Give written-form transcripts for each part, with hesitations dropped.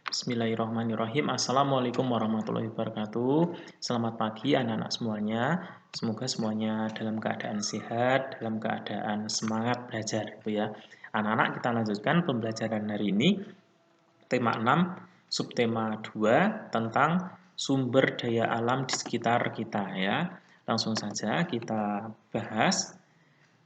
Bismillahirrahmanirrahim. Assalamualaikum warahmatullahi wabarakatuh. Selamat pagi anak-anak semuanya. Semoga semuanya dalam keadaan sehat, dalam keadaan semangat belajar gitu ya. Anak-anak, kita lanjutkan pembelajaran hari ini. Tema 6, subtema 2 tentang sumber daya alam di sekitar kita ya. Langsung saja kita bahas.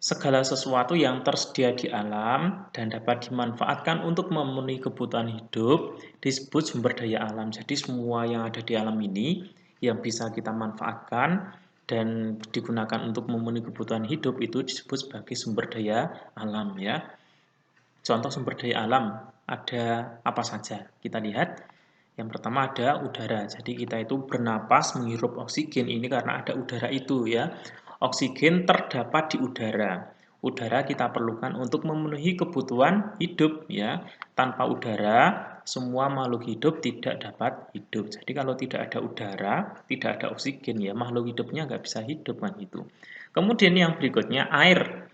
Segala sesuatu yang tersedia di alam dan dapat dimanfaatkan untuk memenuhi kebutuhan hidup disebut sumber daya alam. Jadi semua yang ada di alam ini yang bisa kita manfaatkan dan digunakan untuk memenuhi kebutuhan hidup itu disebut sebagai sumber daya alam ya. Contoh sumber daya alam ada apa saja? Kita lihat. Yang pertama ada udara. Jadi kita itu bernapas menghirup oksigen ini karena ada udara itu ya. Oksigen terdapat di udara. Udara kita perlukan untuk memenuhi kebutuhan hidup ya. Tanpa udara, semua makhluk hidup tidak dapat hidup. Jadi kalau tidak ada udara, tidak ada oksigen ya, makhluk hidupnya nggak bisa hidup kan itu. Kemudian yang berikutnya air.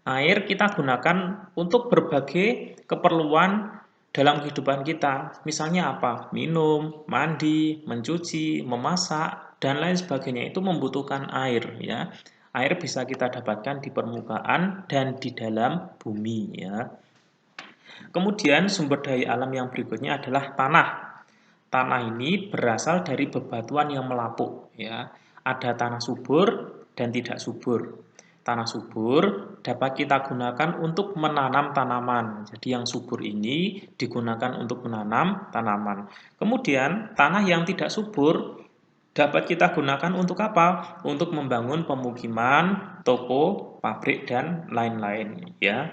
Air kita gunakan untuk berbagai keperluan dalam kehidupan kita. Misalnya apa? Minum, mandi, mencuci, memasak, dan lain sebagainya itu membutuhkan air ya. Air bisa kita dapatkan di permukaan dan di dalam bumi ya. Kemudian sumber daya alam yang berikutnya adalah tanah. Tanah ini berasal dari bebatuan yang melapuk ya. Ada tanah subur dan tidak subur. Tanah subur dapat kita gunakan untuk menanam tanaman. Jadi yang subur ini digunakan untuk menanam tanaman. Kemudian tanah yang tidak subur dapat kita gunakan untuk apa? Untuk membangun pemukiman, toko, pabrik dan lain-lain ya.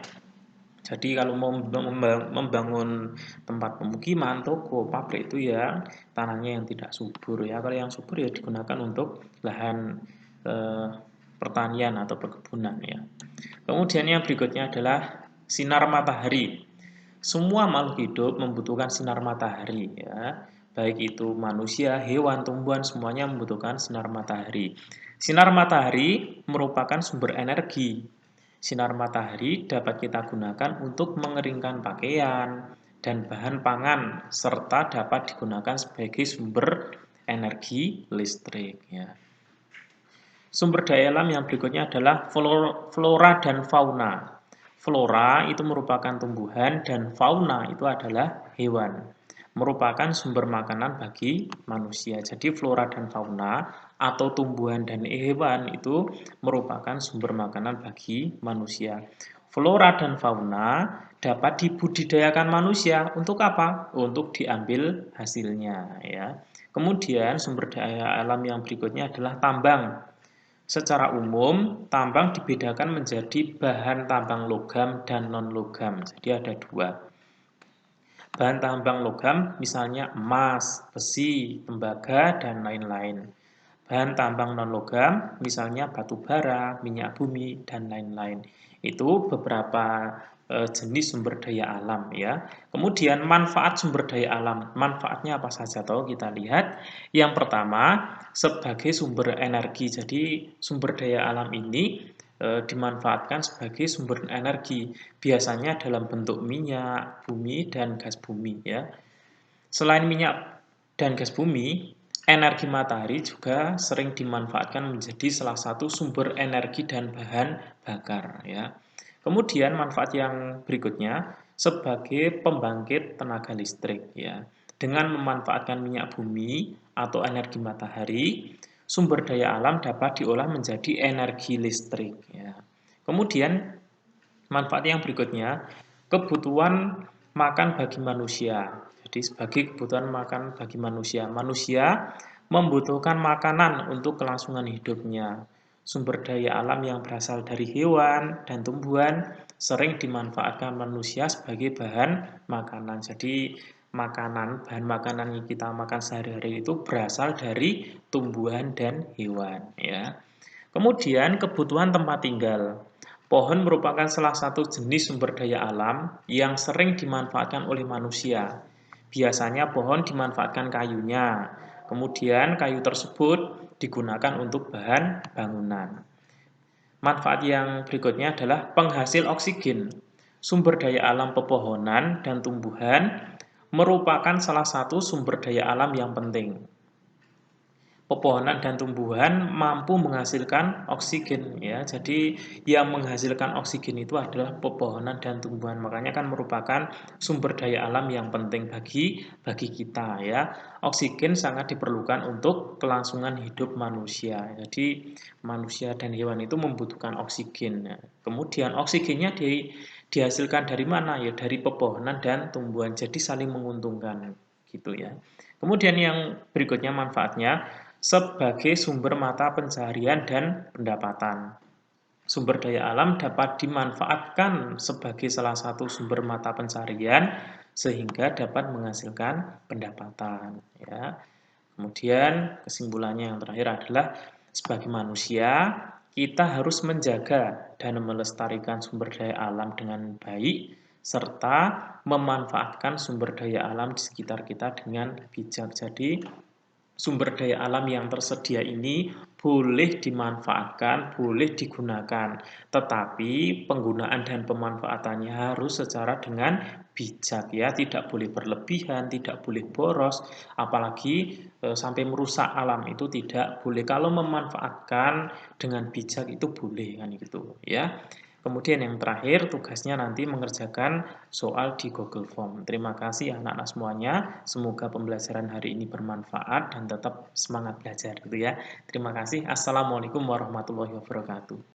Jadi kalau mau membangun tempat pemukiman, toko, pabrik itu ya tanahnya yang tidak subur ya. Kalau yang subur ya digunakan untuk lahan pertanian atau perkebunan ya. Kemudian yang berikutnya adalah sinar matahari. Semua makhluk hidup membutuhkan sinar matahari ya. Baik itu manusia, hewan, tumbuhan semuanya membutuhkan sinar matahari. Sinar matahari merupakan sumber energi. Sinar matahari dapat kita gunakan untuk mengeringkan pakaian dan bahan pangan serta dapat digunakan sebagai sumber energi listrik ya. Sumber daya alam yang berikutnya adalah flora dan fauna. Flora itu merupakan tumbuhan dan fauna itu adalah hewan. Merupakan sumber makanan bagi manusia. Jadi flora dan fauna atau tumbuhan dan hewan itu merupakan sumber makanan bagi manusia. Flora dan fauna dapat dibudidayakan manusia untuk apa? Untuk diambil hasilnya ya. Kemudian sumber daya alam yang berikutnya adalah tambang. Secara umum, tambang dibedakan menjadi bahan tambang logam dan non-logam. Jadi ada dua. Bahan tambang logam misalnya emas, besi, tembaga, dan lain-lain. Bahan tambang non-logam misalnya batu bara, minyak bumi, dan lain-lain. Itu beberapa jenis sumber daya alam ya. Kemudian manfaat sumber daya alam. Manfaatnya apa saja tahu kita lihat. Yang pertama sebagai sumber energi. Jadi sumber daya alam ini dimanfaatkan sebagai sumber energi. Biasanya dalam bentuk minyak, bumi, dan gas bumi ya. Selain minyak dan gas bumi, energi matahari juga sering dimanfaatkan menjadi salah satu sumber energi dan bahan bakar ya. Kemudian manfaat yang berikutnya sebagai pembangkit tenaga listrik ya. Dengan memanfaatkan minyak bumi atau energi matahari, sumber daya alam dapat diolah menjadi energi listrik ya. Kemudian manfaat yang berikutnya kebutuhan makan bagi manusia. Jadi sebagai kebutuhan makan bagi manusia, manusia membutuhkan makanan untuk kelangsungan hidupnya. Sumber daya alam yang berasal dari hewan dan tumbuhan sering dimanfaatkan manusia sebagai bahan makanan. Jadi bahan makanan yang kita makan sehari-hari itu berasal dari tumbuhan dan hewan ya. Kemudian kebutuhan tempat tinggal. Pohon merupakan salah satu jenis sumber daya alam yang sering dimanfaatkan oleh manusia. Biasanya pohon dimanfaatkan kayunya, kemudian kayu tersebut digunakan untuk bahan bangunan. Manfaat yang berikutnya adalah penghasil oksigen. Sumber daya alam pepohonan dan tumbuhan merupakan salah satu sumber daya alam yang penting. Pepohonan dan tumbuhan mampu menghasilkan oksigen ya. Jadi yang menghasilkan oksigen itu adalah pepohonan dan tumbuhan. Makanya kan merupakan sumber daya alam yang penting bagi kita ya. Oksigen sangat diperlukan untuk kelangsungan hidup manusia. Jadi manusia dan hewan itu membutuhkan oksigen. Nah, kemudian oksigennya dihasilkan dari mana ya? Dari pepohonan dan tumbuhan. Jadi saling menguntungkan gitu ya. Kemudian yang berikutnya manfaatnya sebagai sumber mata pencaharian dan pendapatan. Sumber daya alam dapat dimanfaatkan sebagai salah satu sumber mata pencaharian sehingga dapat menghasilkan pendapatan ya. Kemudian kesimpulannya yang terakhir adalah sebagai manusia kita harus menjaga dan melestarikan sumber daya alam dengan baik serta memanfaatkan sumber daya alam di sekitar kita dengan bijak. Jadi sumber daya alam yang tersedia ini boleh dimanfaatkan, boleh digunakan, tetapi penggunaan dan pemanfaatannya harus secara dengan bijak ya, tidak boleh berlebihan, tidak boleh boros, apalagi sampai merusak alam itu tidak boleh. Kalau memanfaatkan dengan bijak itu boleh kan gitu ya. Kemudian yang terakhir tugasnya nanti mengerjakan soal di Google Form. Terima kasih anak-anak semuanya. Semoga pembelajaran hari ini bermanfaat dan tetap semangat belajar gitu ya. Terima kasih. Assalamualaikum warahmatullahi wabarakatuh.